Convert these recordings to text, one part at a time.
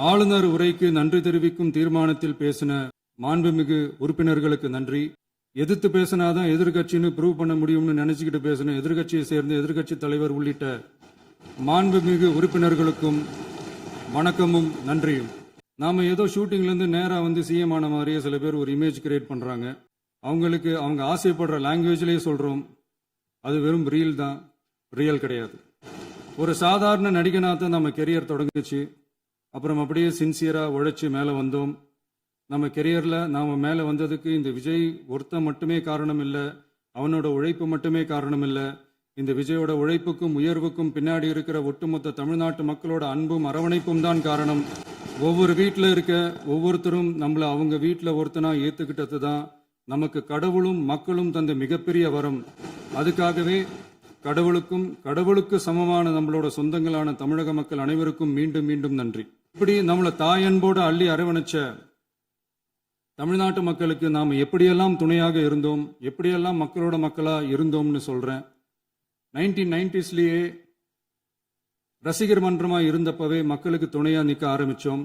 ஆளுநர் உரைக்கு நன்றி தெரிவிக்கும் தீர்மானத்தில் பேசின மாண்புமிகு உறுப்பினர்களுக்கு நன்றி. எதிர்த்து பேசினாதான் எதிர்கட்சின்னு ப்ரூவ் பண்ண முடியும்னு நினைச்சுக்கிட்டு பேசின எதிர்கட்சியை சேர்ந்த எதிர்கட்சி தலைவர் உள்ளிட்ட மாண்புமிகு உறுப்பினர்களுக்கும் வணக்கமும் நன்றியும். நாம ஏதோ ஷூட்டிங்ல இருந்து நேரா சிஎம் ஆன மாதிரியே சில பேர் ஒரு இமேஜ் கிரியேட் பண்றாங்க. அவங்களுக்கு அவங்க ஆசைப்படுற லாங்குவேஜ்லயே சொல்றோம், அது வெறும் ரீல் தான், ரியல் கிடையாது. ஒரு சாதாரண நடிகனாத்தான் நம்ம கெரியர் தொடங்குச்சு. அப்புறம் அப்படியே சின்சியரா உழைச்சி மேலே வந்தோம். நம்ம கெரியர்ல நாம மேலே வந்ததுக்கு இந்த விஜய் ஒருத்தன் மட்டுமே காரணம் இல்லை, அவனோட உழைப்பு மட்டுமே காரணம் இல்லை. இந்த விஜயோட உழைப்புக்கும் உயர்வுக்கும் பின்னாடி இருக்கிற ஒட்டுமொத்த தமிழ்நாட்டு மக்களோட அன்பும் அரவணைப்பும் தான் காரணம். ஒவ்வொரு வீட்டில் இருக்க ஒவ்வொருத்தரும் நம்மள அவங்க வீட்டில் ஒருத்தனா ஏத்துக்கிட்டது தான் நமக்கு கடவுளும் மக்களும் தந்த மிகப்பெரிய வரம். அதுக்காகவே கடவுளுக்கு சமமான நம்மளோட சொந்தங்களான தமிழக மக்கள் அனைவருக்கும் மீண்டும் மீண்டும் நன்றி. இப்படி நம்மளை தாயன்போடு அள்ளி அரவணைச்ச தமிழ்நாட்டு மக்களுக்கு நாம எப்படியெல்லாம் துணையாக இருந்தோம், எப்படியெல்லாம் மக்களோட மக்களா இருந்தோம்னு சொல்றேன். 1990ஸ்லயே ரசிகர் மன்றமா இருந்தப்பவே மக்களுக்கு துணையா நிற்க ஆரம்பிச்சோம்.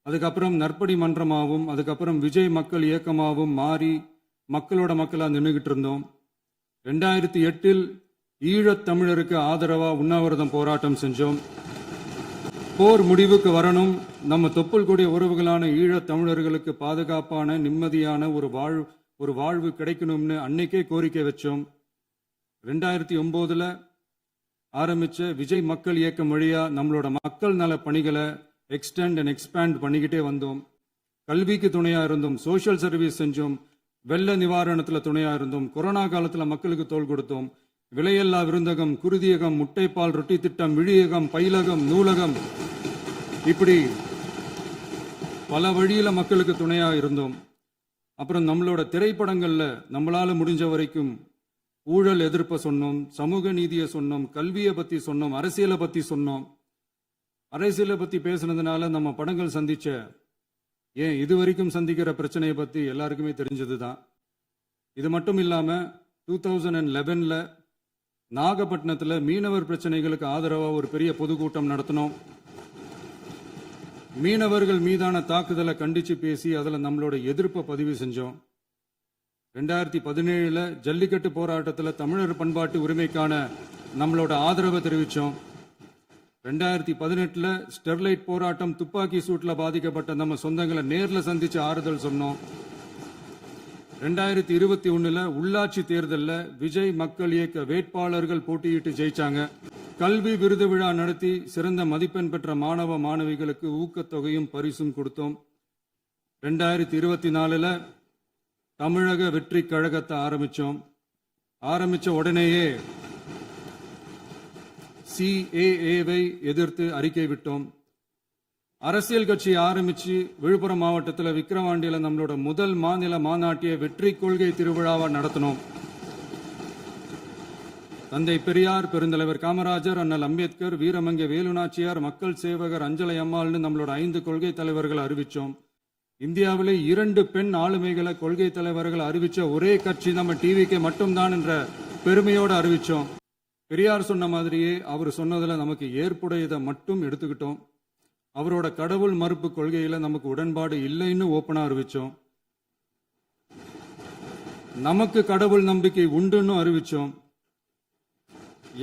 அதுக்கப்புறம் நற்படி மன்றமாகவும் அதுக்கப்புறம் விஜய் மக்கள் இயக்கமாகவும் மாறி மக்களோட மக்களா நின்றுகிட்டு இருந்தோம். 2008 ஈழத் தமிழருக்கு ஆதரவா உண்ணாவிரதம் போராட்டம் செஞ்சோம். போர் முடிவுக்கு வரணும், நம்ம தொப்புள் கூடிய உறவுகளான ஈழத் தமிழர்களுக்கு பாதுகாப்பான நிம்மதியான ஒரு வாழ்வு கிடைக்கணும்னு அன்னைக்கே கோரிக்கை வச்சோம். 2009 ஆரம்பிச்ச விஜய் மக்கள் இயக்கம் வழியா நம்மளோட மக்கள் நல பணிகளை எக்ஸ்டெண்ட் அண்ட் எக்ஸ்பேண்ட் பண்ணிக்கிட்டே வந்தோம். கல்விக்கு துணையா இருந்தோம், சோசியல் சர்வீஸ் செஞ்சோம், வெள்ள நிவாரணத்துல துணையா இருந்தோம், கொரோனா காலத்துல மக்களுக்கு தோள் கொடுத்தோம். விலையில்லா விருந்தகம், குருதியகம், முட்டைப்பால் ரொட்டி திட்டம், விழியகம், பயிலகம், நூலகம், இப்படி பல வழியில மக்களுக்கு துணையா இருந்தோம். அப்புறம் நம்மளோட திரைப்படங்கள்ல நம்மளால முடிஞ்ச வரைக்கும் ஊழல் எதிர்ப்பை சொன்னோம், சமூக நீதியை சொன்னோம், கல்வியை பத்தி சொன்னோம், அரசியலை பத்தி சொன்னோம். அரசியலை பத்தி பேசுனதுனால நம்ம படங்கள் சந்திச்ச இது வரைக்கும் சந்திக்கிற பிரச்சனையை பத்தி எல்லாருக்குமே தெரிஞ்சதுதான். இது மட்டும் இல்லாம 2011 நாகப்பட்டினத்துல மீனவர் பிரச்சனைகளுக்கு ஆதரவா ஒரு பெரிய பொதுக்கூட்டம் நடத்தினோம். மீனவர்கள் மீதான தாக்குதலை கண்டிச்சு பேசி அதுல நம்மளோட எதிர்ப்பை பதிவு செஞ்சோம். 2017 ஜல்லிக்கட்டு போராட்டத்தில் தமிழர் பண்பாட்டு உரிமைக்கான நம்மளோட ஆதரவை தெரிவித்தோம். 2018 ஸ்டெர்லைட் போராட்டம், துப்பாக்கி சூட்ல பாதிக்கப்பட்ட நம்ம சொந்தங்களை நேரில் சந்திச்சு ஆறுதல் சொன்னோம். 2021 உள்ளாட்சி தேர்தலில் விஜய் மக்கள் இயக்க வேட்பாளர்கள் போட்டியிட்டு ஜெயிச்சாங்க. கல்வி விருது விழா நடத்தி சிறந்த மதிப்பெண் பெற்ற மாணவ மாணவிகளுக்கு ஊக்கத்தொகையும் பரிசும் கொடுத்தோம். 2024 தமிழக வெற்றி கழகத்தை ஆரம்பிச்ச உடனேயே CAA-வை எதிர்த்து அறிக்கை விட்டோம். அரசியல் கட்சி ஆரம்பிச்சு விழுப்புரம் மாவட்டத்தில் விக்கிரவாண்டியில் நம்மளோட முதல் மாநில மாநாட்டிய வெற்றி கொள்கை திருவிழாவை நடத்தினோம். தந்தை பெரியார், பெருந்தலைவர் காமராஜர், அண்ணல் அம்பேத்கர், வீரமங்கை வேலுநாச்சியார், மக்கள் சேவகர் அஞ்சலை அம்மாள்னு நம்மளோட 5 கொள்கை தலைவர்கள் அறிவிச்சோம். இந்தியாவிலே 2 பெண் ஆளுமைகளை கொள்கை தலைவர்கள் அறிவிச்ச ஒரே கட்சி நம்ம டிவிக்கு மட்டும்தான் என்ற பெருமையோடு அறிவிச்சோம். பெரியார் சொன்ன மாதிரியே அவர் சொன்னதுல நமக்கு ஏற்புடையதை மட்டும் எடுத்துக்கிட்டோம். அவரோட கடவுள் மறுப்பு கொள்கையில நமக்கு உடன்பாடு இல்லைன்னு ஓப்பனா அறிவிச்சோம். நமக்கு கடவுள் நம்பிக்கை உண்டுன்னு அறிவிச்சோம்.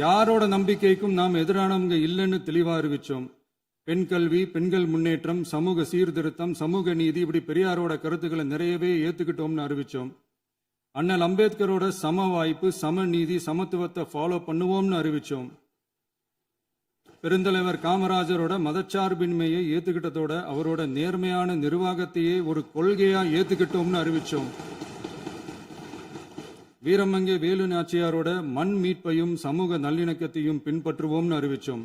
யாரோட நம்பிக்கைக்கும் நாம் எதிரானவங்க இல்லைன்னு தெளிவா அறிவிச்சோம். பெண் கல்வி, பெண்கள் முன்னேற்றம், சமூக சீர்திருத்தம், சமூக நீதி, இப்படி பெரியாரோட கருத்துக்களை நிறையவே ஏத்துக்கிட்டோம்னு அறிவிச்சோம். அண்ணல் அம்பேத்கரோட சம வாய்ப்பு, சம நீதி, சமத்துவத்தை ஃபாலோ பண்ணுவோம்னு அறிவிச்சோம். பெருந்தலைவர் காமராஜரோட மதச்சார்பின்மையை ஏத்துக்கிட்டதோட அவரோட நேர்மையான நிர்வாகத்தையே ஒரு கொள்கையா ஏத்துக்கிட்டோம்னு அறிவிச்சோம். வீரமங்கை வேலு நாச்சியாரோட மண் மீட்பையும் சமூக நல்லிணக்கத்தையும் பின்பற்றுவோம்னு அறிவிச்சோம்.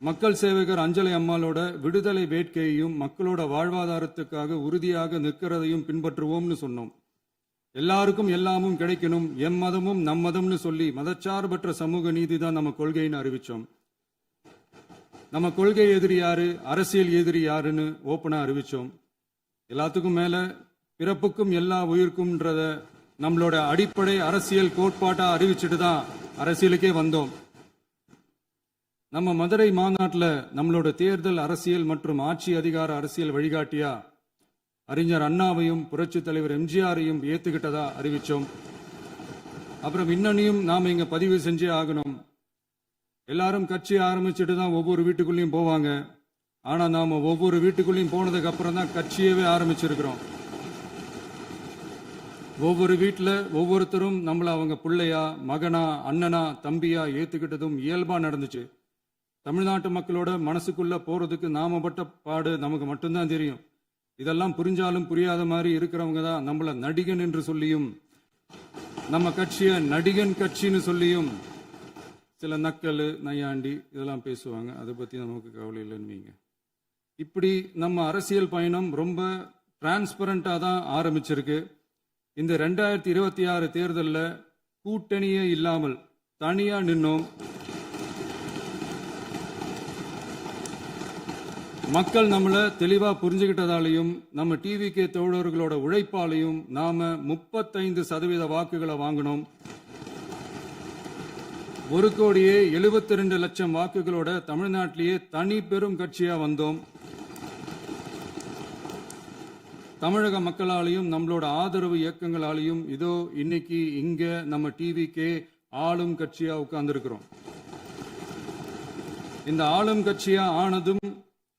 மக்கள் சேவகர் அஞ்சலை அம்மாளோட விடுதலை வேட்கையையும் மக்களோட வாழ்வாதாரத்துக்காக உறுதியாக நிற்கிறதையும் பின்பற்றுவோம்னு சொன்னோம். எல்லாருக்கும் எல்லாமும் கிடைக்கணும், எம் மதமும் நம் மதம்னு சொல்லி மதச்சார்பற்ற சமூக நீதி தான் நம்ம கொள்கைன்னு அறிவிச்சோம். நம்ம கொள்கை எதிரி யாரு, அரசியல் எதிரி யாருன்னு ஓப்பனா அறிவிச்சோம். எல்லாத்துக்கும் மேல பிறப்புக்கும் எல்லா உயிருக்கும்ன்றத நம்மளோட அடிப்படை அரசியல் கோட்பாட்டா அறிவிச்சுட்டு தான் அரசியலுக்கே வந்தோம். நம்ம மதுரை மாநாட்டில் நம்மளோட தேர்தல் அரசியல் மற்றும் ஆட்சி அதிகார அரசியல் வழிகாட்டியா அறிஞர் அண்ணாவையும் புரட்சி தலைவர் எம்ஜிஆரையும் ஏத்துக்கிட்டதா அறிவிச்சோம். அப்புறம் இன்னனையும் நாம இங்க பதிவு செஞ்சே ஆகணும். எல்லாரும் கட்சி ஆரம்பிச்சுட்டு தான் ஒவ்வொரு வீட்டுக்குள்ளேயும் போவாங்க. ஆனா நாம ஒவ்வொரு வீட்டுக்குள்ளேயும் போனதுக்கு அப்புறம் தான் கட்சியவே ஆரம்பிச்சிருக்கிறோம். ஒவ்வொரு வீட்டில் ஒவ்வொருத்தரும் நம்மள அவங்க பிள்ளையா, மகனா, அண்ணனா, தம்பியா ஏத்துக்கிட்டதும் இயல்பா நடந்துச்சு. தமிழ்நாட்டு மக்களோட மனசுக்குள்ள போறதுக்கு நாம பட்ட பாடு நமக்கு மட்டும்தான் தெரியும். இதெல்லாம் புரிஞ்சாலும் புரியாத மாதிரி இருக்கிறவங்க தான் நம்மள நடிகன் என்று சொல்லியும், நம்ம கட்சிய நடிகன் கட்சின்னு சொல்லியும் சில நக்கல், நையாண்டி இதெல்லாம் பேசுவாங்க. அதை பத்தி நமக்கு கவலை இல்லைன்னு வைங்க. இப்படி நம்ம அரசியல் பயணம் ரொம்ப டிரான்ஸ்பரண்டா தான் ஆரம்பிச்சிருக்கு. இந்த 2026 தேர்தலில் கூட்டணியே இல்லாமல் தனியா நின்னோம். மக்கள் நம்மளை தெளிவா புரிஞ்சுக்கிட்டதாலையும் நம்ம டிவிகே தோழர்களோட உழைப்பாலையும் நாம 35% வாக்குகளை வாங்கினோம். 1,72,00,000 வாக்குகளோட தமிழ்நாட்டிலேயே தனி பெரும் கட்சியா வந்தோம். தமிழக மக்களாலையும் நம்மளோட ஆதரவு இயக்கங்களாலையும் இதோ இன்னைக்கு இங்க நம்ம டிவிகே ஆளும் கட்சியா உட்கார்ந்துருக்கிறோம். இந்த ஆளும் கட்சியா ஆனதும்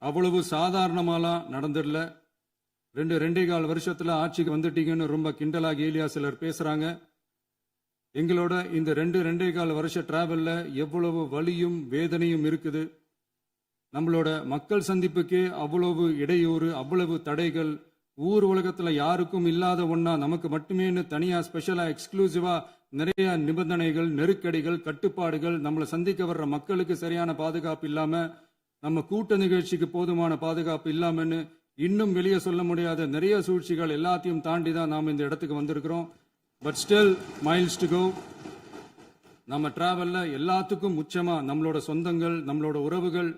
அவ்வளவு சாதாரணமாலாம் நடந்துடல. 2.25 வருஷத்துல ஆட்சிக்கு வந்துட்டீங்கன்னு ரொம்ப கிண்டலா கேலியா சிலர் பேசுறாங்க. எங்களோட இந்த 2.25 வருஷ டிராவல்ல எவ்வளவு வலியும் வேதனையும் இருக்குது. நம்மளோட மக்கள் சந்திப்புக்கே அவ்வளவு இடையூறு, அவ்வளவு தடைகள், ஊர் உலகத்துல யாருக்கும் இல்லாத ஒன்னா நமக்கு மட்டுமேன்னு தனியா ஸ்பெஷலா எக்ஸ்க்ளூசிவா நிறைய நிபந்தனைகள், நெருக்கடிகள், கட்டுப்பாடுகள், நம்மளை சந்திக்க வர்ற மக்களுக்கு சரியான பாதுகாப்பு இல்லாம, நம்ம கூட்ட நிகழ்ச்சிக்கு போதுமான பாதுகாப்பு இல்லாமன்னு இன்னும் வெளியே சொல்ல முடியாத நிறைய சூழ்ச்சிகள் எல்லாத்தையும் தாண்டி தான் நாம் இந்த இடத்துக்கு வந்திருக்கிறோம். But still miles to go. நம்ம டிராவல்ல எல்லாத்துக்கும் முச்சமா நம்மளோட சொந்தங்கள், நம்மளோட உறவுகள்,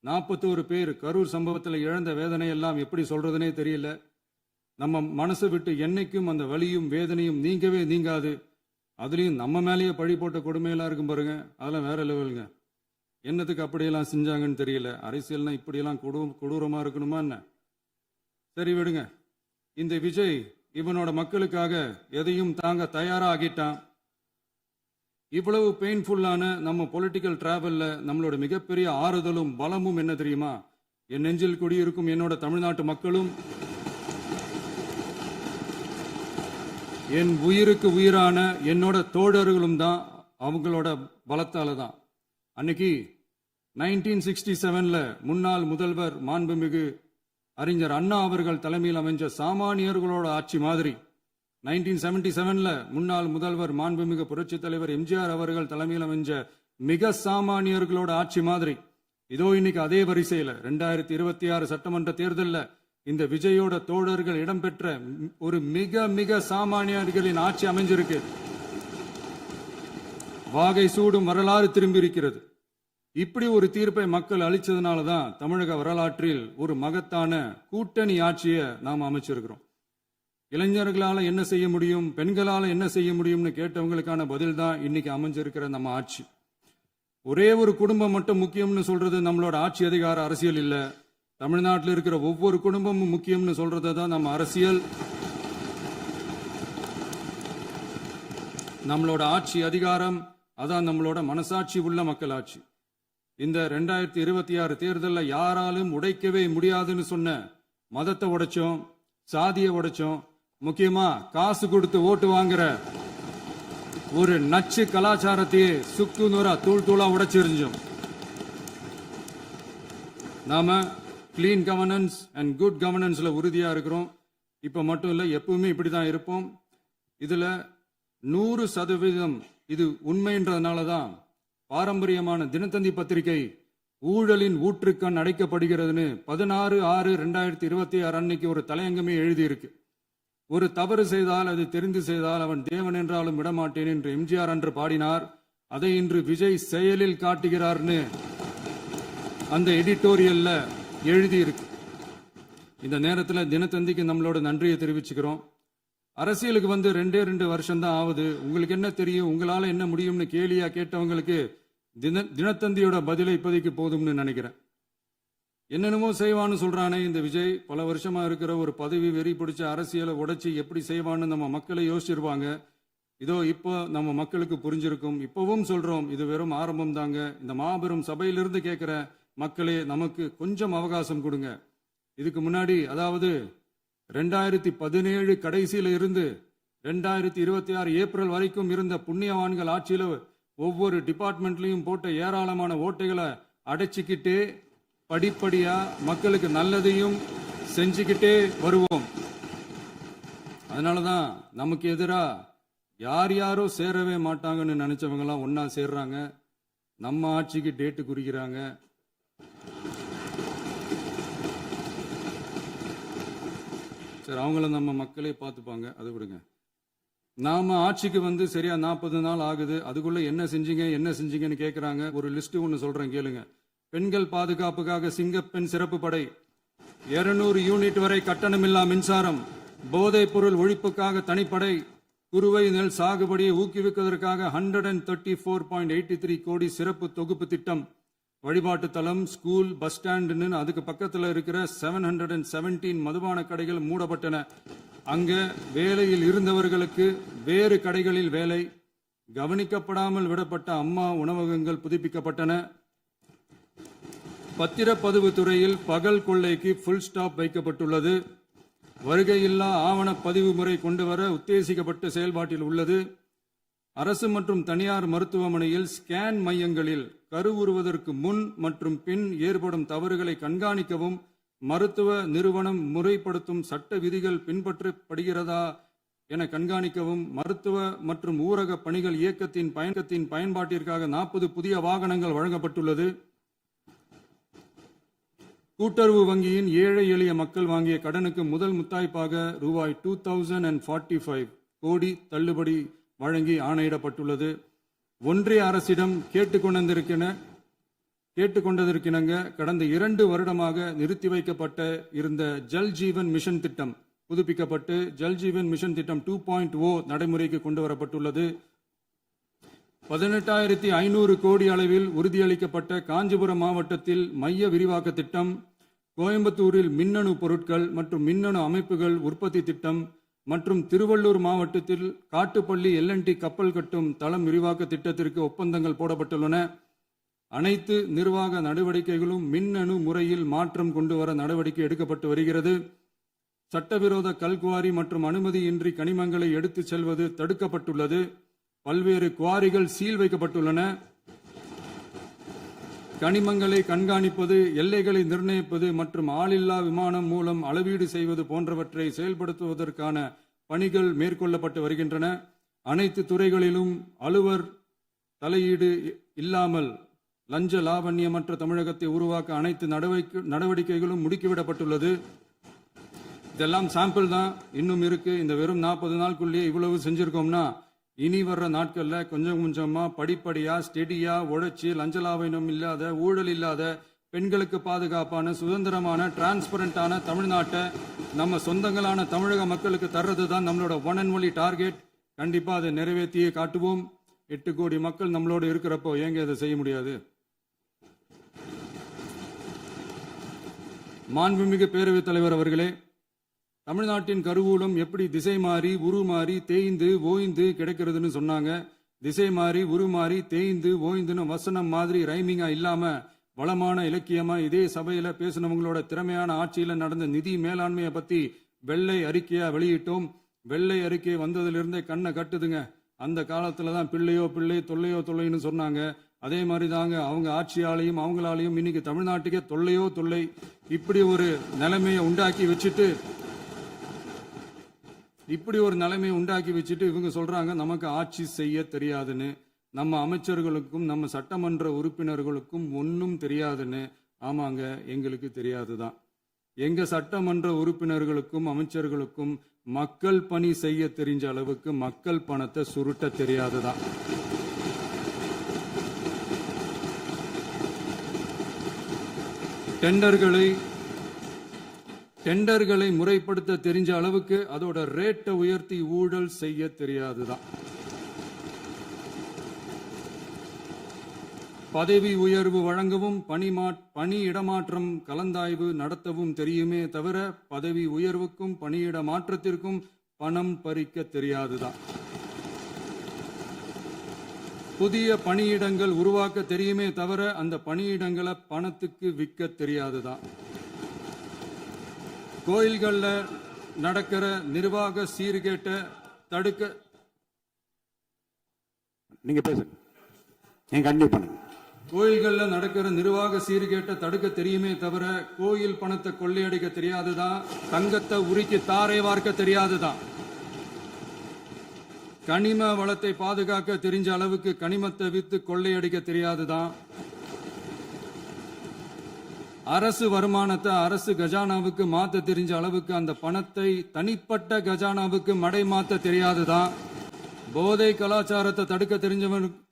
41 பேர் கரூர் சம்பவத்தில் இழந்த வேதனை எல்லாம் எப்படி சொல்றதுனே தெரியல. நம்ம மனசை விட்டு என்னைக்கும் அந்த வலியும் வேதனையும் நீங்கவே நீங்காது. அதுலயும் நம்ம மேலேயே பழி போட்ட கொடுமையெல்லாம் இருக்கும் பாருங்க, அதெல்லாம் வேற லெவலுங்க. என்னத்துக்கு அப்படியெல்லாம் செஞ்சாங்கன்னு தெரியல. அரசியல்னா இப்படியெல்லாம் கொடூரமா இருக்கணுமா என்ன? சரி விடுங்க. இந்த விஜய் இவனோட மக்களுக்காக எதையும் தாங்க தயாரா ஆகிட்டான். இவ்வளவு பெயின்ஃபுல்லான நம்ம பொலிட்டிக்கல் டிராவல்ல நம்மளோட மிகப்பெரிய ஆறுதலும் பலமும் என்ன தெரியுமா? என் நெஞ்சில் குடியிருக்கும் என்னோட தமிழ்நாட்டு மக்களும், என் உயிருக்கு உயிரான என்னோட தோழர்களும் தான். அவங்களோட பலத்தால தான். அன்னைக்கு 1967ல முன்னாள் முதல்வர் மாண்புமிகு அறிஞர் அண்ணா அவர்கள் தலைமையில் அமைஞ்ச சாமானியர்களோட ஆட்சி மாதிரி, 1977ல முன்னாள் முதல்வர் மாண்புமிகு புரட்சி தலைவர் எம்ஜிஆர் அவர்கள் தலைமையில் அமைஞ்ச மிக சாமானியர்களோட ஆட்சி மாதிரி, இதோ இன்னைக்கு அதே வரிசையில 2026 சட்டமன்ற தேர்தலில் இந்த விஜயோட தோழர்கள் இடம்பெற்ற ஒரு மிக மிக சாமானியர்களின் ஆட்சி அமைஞ்சிருக்கு. வாகை சூடும் வரலாறு திரும்பி இருக்கிறது. இப்படி ஒரு தீர்ப்பை மக்கள் அளிச்சதுனால தான் தமிழக வரலாற்றில் ஒரு மகத்தான கூட்டணி ஆட்சியை நாம் அமைச்சிருக்கிறோம். இளைஞர்களால என்ன செய்ய முடியும், பெண்களால என்ன செய்ய முடியும்னு கேட்டவங்களுக்கான பதில் தான் இன்னைக்கு அமைஞ்சிருக்கிற நம்ம ஆட்சி. ஒரே ஒரு குடும்பம் மட்டும் முக்கியம்னு சொல்றது நம்மளோட ஆட்சி அதிகார அரசியல் இல்ல. தமிழ்நாட்டில் இருக்கிற ஒவ்வொரு குடும்பமும் முக்கியம்னு சொல்றது தான் நம்ம அரசியல். நம்மளோட ஆட்சி அதிகாரம் அதான் நம்மளோட மனசாட்சி உள்ள மக்கள் ஆட்சி. இந்த 2026 தேர்தலில் யாராலும் உடைக்கவே முடியாதுன்னு சொன்ன மதத்தை உடைச்சோம், சாதியை உடைச்சோம், முக்கியமா காசு கொடுத்து ஓட்டு வாங்குற ஒரு நச்சு கலாச்சாரத்தையே சுக்கு நூறா தூள் தூளா உடைச்சிருந்தோம். நாம கிளீன் கவர்னன்ஸ் அண்ட் குட் கவர்னன்ஸ்ல உறுதியா இருக்கிறோம். இப்ப மட்டும் இல்ல, எப்பவுமே இப்படிதான் இருப்போம். இதுல 100% இது உண்மைன்றதுனால தான் பாரம்பரியமான தினத்தந்தி பத்திரிகை ஊழலின் ஊற்றுக்கண் அடைக்கப்படுகிறதுன்னு 16/6/2026 அன்னைக்கு ஒரு தலையங்கமே எழுதியிருக்கு. ஒரு தவறு செய்தால், அது தெரிந்து செய்தால் அவன் தேவன் என்றாலும் விடமாட்டேன் என்று எம்ஜிஆர் அன்று பாடினார். அதை இன்று விஜய் செயலில் காட்டுகிறார்னு அந்த எடிட்டோரியல்ல எழுதியிருக்கு. இந்த நேரத்தில் தினத்தந்திக்கு நம்மளோட நன்றியை தெரிவிச்சுக்கிறோம். அரசியலுக்கு வந்து 2 வருஷம் தான் ஆகுது. உங்களுக்கு என்ன தெரியும், உங்களால என்ன முடியும்னு கேலியா கேட்டவங்களுக்கு தினத்தந்தியோட பதிலை இப்போதைக்கு போதும்னு நினைக்கிறேன். என்னென்னமோ செய்வான்னு சொல்றானே இந்த விஜய், பல வருஷமா இருக்கிற ஒரு பதவி வெறி பிடிச்ச அரசியலை உடைச்சி எப்படி செய்வான்னு நம்ம மக்களை யோசிச்சிருப்பாங்க. இதோ இப்போ நம்ம மக்களுக்கு புரிஞ்சிருக்கும். இப்பவும் சொல்றோம், இது வெறும் ஆரம்பம் தாங்க. இந்த மாபெரும் சபையிலிருந்து கேட்கிற மக்களே, நமக்கு கொஞ்சம் அவகாசம் கொடுங்க. இதுக்கு முன்னாடி, அதாவது 2017 கடைசியில இருந்து 2026 ஏப்ரல் வரைக்கும் இருந்த புண்ணியவான்கள் ஆட்சியில ஒவ்வொரு டிபார்ட்மெண்ட்லயும் போட்ட ஏராளமான ஓட்டைகளை அடைச்சிக்கிட்டே படிப்படியா மக்களுக்கு நல்லதையும் செஞ்சுக்கிட்டே வருவோம். அதனாலதான் நமக்கு எதிரா யார் யாரோ சேரவே மாட்டாங்கன்னு நினைச்சவங்க எல்லாம் ஒன்னா சேர்றாங்க. நம்ம ஆட்சிக்கு டேட்டு குறிக்கிறாங்க. சரி, அவங்கள நம்ம மக்களே பார்த்துப்பாங்க, அதை விடுங்க. நாம ஆட்சிக்கு வந்து சரியா 40 நாள் ஆகுது. அதுக்குள்ள என்ன செஞ்சீங்கன்னு கேட்கிறாங்க. ஒரு லிஸ்ட் ஒன்று சொல்றேன் கேளுங்க. பெண்கள் பாதுகாப்புக்காக சிங்கப்பெண் சிறப்பு படை, 200 யூனிட் வரை கட்டணமில்லா மின்சாரம், போதைப் பொருள் ஒழிப்புக்காக தனிப்படை, குறுவை நெல் சாகுபடியை ஊக்குவிப்பதற்காக 134.83 கோடி சிறப்பு தொகுப்பு திட்டம், வழிபாட்டு தலம், ஸ்கூல், பஸ் ஸ்டாண்டுன்னு அதுக்கு பக்கத்தில் இருக்கிற 717 மதுபான கடைகள் மூடப்பட்டன. அங்க வேலையில் இருந்தவர்களுக்கு வேறு கடைகளில் வேலை, கவனிக்கப்படாமல் விடப்பட்ட அம்மா உணவகங்கள் புதுப்பிக்கப்பட்டன. பத்திரப்பதிவு துறையில் பகல் கொள்ளைக்கு ஃபுல் ஸ்டாப் வைக்கப்பட்டுள்ளது. வருகையில்லா ஆவண பதிவு முறை கொண்டுவர உத்தேசிக்கப்பட்ட செயல்பாட்டில் உள்ளது. அரசு மற்றும் தனியார் மருத்துவமனையில் ஸ்கேன் மையங்களில் கருவுறுவதற்கு முன் மற்றும் பின் ஏற்படும் தவறுகளை கண்காணிக்கவும், மருத்துவ நிறுவனம் முறைப்படுத்தும் சட்ட விதிகள் பின்பற்றப்படுகிறதா என கண்காணிக்கவும், மருத்துவ மற்றும் ஊரக பணிகள் இயக்கத்தின் பயன்பாட்டிற்காக 40 புதிய வாகனங்கள் வழங்கப்பட்டுள்ளது. கூட்டுறவு வங்கியின் ஏழை எளிய மக்கள் வாங்கிய கடனுக்கு முதல் முத்தாய்ப்பாக ரூபாய் 2045 கோடி தள்ளுபடி வழங்கி ஆணையிடப்பட்டுள்ளது. ஒன்றிய அரசிடம் கேட்டுக்கொண்டதற்கிணங்க கடந்த 2 வருடமாக நிறுத்தி வைக்கப்பட்ட இருந்த ஜல் ஜீவன் மிஷன் திட்டம் புதுப்பிக்கப்பட்டு ஜல் ஜீவன் மிஷன் திட்டம் 2.0 நடைமுறைக்கு கொண்டு வரப்பட்டுள்ளது. 18,500 கோடி அளவில் உறுதியளிக்கப்பட்ட காஞ்சிபுரம் மாவட்டத்தில் மைய விரிவாக்க திட்டம், கோயம்புத்தூரில் மின்னணு பொருட்கள் மற்றும் மின்னணு அமைப்புகள் உற்பத்தி திட்டம் மற்றும் திருவள்ளூர் மாவட்டத்தில் காட்டுப்பள்ளி LNT கப்பல் கட்டும் தளம் விரிவாக்க திட்டத்திற்கு ஒப்பந்தங்கள் போடப்பட்டுள்ளன. அனைத்து நிர்வாக நடவடிக்கைகளும் மின்னணு முறையில் மாற்றம் கொண்டு வர நடவடிக்கை எடுக்கப்பட்டு வருகிறது. சட்டவிரோத கல்குவாரி மற்றும் அனுமதியின்றி கனிமங்களை எடுத்துச் செல்வது தடுக்கப்பட்டுள்ளது. பல்வேறு குவாரிகள் சீல் வைக்கப்பட்டுள்ளன. கனிமங்களை கண்காணிப்பது, எல்லைகளை நிர்ணயிப்பது மற்றும் ஆளில்லா விமானம் மூலம் அளவீடு செய்வது போன்றவற்றை செயல்படுத்துவதற்கான பணிகள் மேற்கொள்ளப்பட்டு வருகின்றன. அனைத்து துறைகளிலும் அலுவலர் தலையீடு இல்லாமல் லஞ்ச லாவண்யமற்ற தமிழகத்தை உருவாக்க அனைத்து நடவடிக்கைகளும் முடுக்கிவிடப்பட்டுள்ளது. இதெல்லாம் சாம்பிள் தான், இன்னும் இருக்கு. இந்த வெறும் 40 நாளுக்குள்ளேயே இவ்வளவு செஞ்சிருக்கோம்னா இனி வர்ற நாட்கள்ல கொஞ்சம் கொஞ்சமா படிப்படியா ஸ்டெடியா உழைச்சி லஞ்சலாவணம் இல்லாத, ஊழல் இல்லாத, பெண்களுக்கு பாதுகாப்பான, சுதந்திரமான, டிரான்ஸ்பரண்டான தமிழ்நாட்டை நம்ம சொந்தங்களான தமிழக மக்களுக்கு தர்றது தான் நம்மளோட ஒன் அண்ட் ஒன்லி டார்கெட். கண்டிப்பா அதை நிறைவேற்றியே காட்டுவோம். 8 கோடி மக்கள் நம்மளோட இருக்கிறப்போ ஏங்க இதை செய்ய முடியாது? மாண்புமிகு பேரவைத் தலைவர் அவர்களே, தமிழ்நாட்டின் கருவூலம் எப்படி திசை மாறி உருமாறி தேய்ந்து ஓய்ந்து கிடைக்கிறதுன்னு சொன்னாங்க. திசை மாறி உருமாறி தேய்ந்து ஓய்ந்துன்னு வசனம் மாதிரி ரைமிங்கா இல்லாம வளமான இலக்கியமா இதே சபையில பேசினவங்களோட திறமையான ஆட்சியில நடந்த நிதி மேலாண்மையை பத்தி வெள்ளை அறிக்கையா வெளியிட்டோம். வெள்ளை அறிக்கை வந்ததிலிருந்தே கண்ணை கட்டுதுங்க. அந்த காலத்துல தான் பிள்ளையோ பிள்ளை, தொல்லையோ தொல்லைன்னு சொன்னாங்க. அதே மாதிரி தாங்க அவங்க ஆட்சியாலையும் அவங்களாலையும் இன்னைக்கு தமிழ்நாட்டுக்கே தொல்லையோ தொல்லை. இப்படி ஒரு நிலைமையை உண்டாக்கி வச்சுட்டு இவங்க சொல்றாங்க நமக்கு ஆட்சி செய்ய தெரியாதுன்னு. நம்ம அமைச்சர்களுக்கும் நம்ம சட்டமன்ற உறுப்பினர்களுக்கும் ஒன்றும் தெரியாதுன்னு. ஆமாங்க, எங்களுக்கு தெரியாதுதான். எங்க சட்டமன்ற உறுப்பினர்களுக்கும் அமைச்சர்களுக்கும் மக்கள் பணி செய்ய தெரிஞ்ச அளவுக்கு மக்கள் பணத்தை சுருட்ட தெரியாதுதான். டெண்டர்களை முறைப்படுத்த தெரிஞ்ச அளவுக்கு அதோட ரேட்டை உயர்த்தி ஊழல் செய்ய தெரியாதுதான். பதவி உயர்வு வழங்கவும் பணி இடமாற்றம் கலந்தாய்வு நடத்தவும் தெரியுமே தவிர பதவி உயர்வுக்கும் பணியிட மாற்றத்திற்கும் பணம் பறிக்க தெரியாதுதான். புதிய பணியிடங்கள் உருவாக்க தெரியுமே தவிர அந்த பணியிடங்களை பணத்துக்கு விற்க தெரியாதுதான். கோயில்கள்ல நடக்கிற நிர்வாக சீர்கேட்டை தடுக்க நீங்க பேசுங்க, நீங்க கண்டிப்பா பண்ணுங்க. கோயில்கள்ல நடக்கிற நிர்வாக சீர்கேட்டை தடுக்க தெரியுமே தவிர கோயில் பணத்தை கொள்ளையடிக்க தெரியாதுதான். தங்கத்தை உருக்கி தாரை வார்க்க தெரியாதுதான். கனிம வளத்தை பாதுகாக்க தெரிஞ்ச அளவுக்கு கனிமத்தை வித்து கொள்ளையடிக்க தெரியாதுதான். அரசு வருமானத்தை அரசு கஜானாவுக்கு மாத்த தெரிஞ்ச அளவுக்கு அந்த பணத்தை தனிப்பட்ட கஜானாவுக்கு மடை மாத்த தெரியாதுதான். போதை கலாச்சாரத்தை தடுக்க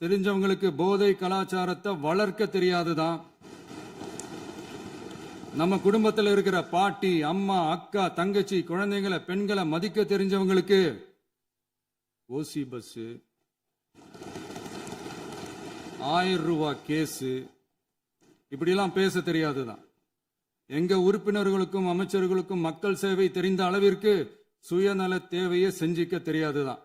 தெரிஞ்சவங்களுக்கு போதை கலாச்சாரத்தை வளர்க்க தெரியாதுதான். நம்ம குடும்பத்தில் இருக்கிற பாட்டி, அம்மா, அக்கா, தங்கச்சி, குழந்தைங்களை, பெண்களை மதிக்க தெரிஞ்சவங்களுக்கு ஓசி பஸ், 1000 ரூபாய் கேஸ், இப்படிலாம் பேச தெரியாதுதான். எங்க உறுப்பினர்களுக்கும் அமைச்சர்களுக்கும் மக்கள் சேவை தெரிந்த அளவிற்கு சுயநல தேவையை செஞ்சிக்க தெரியாதுதான்.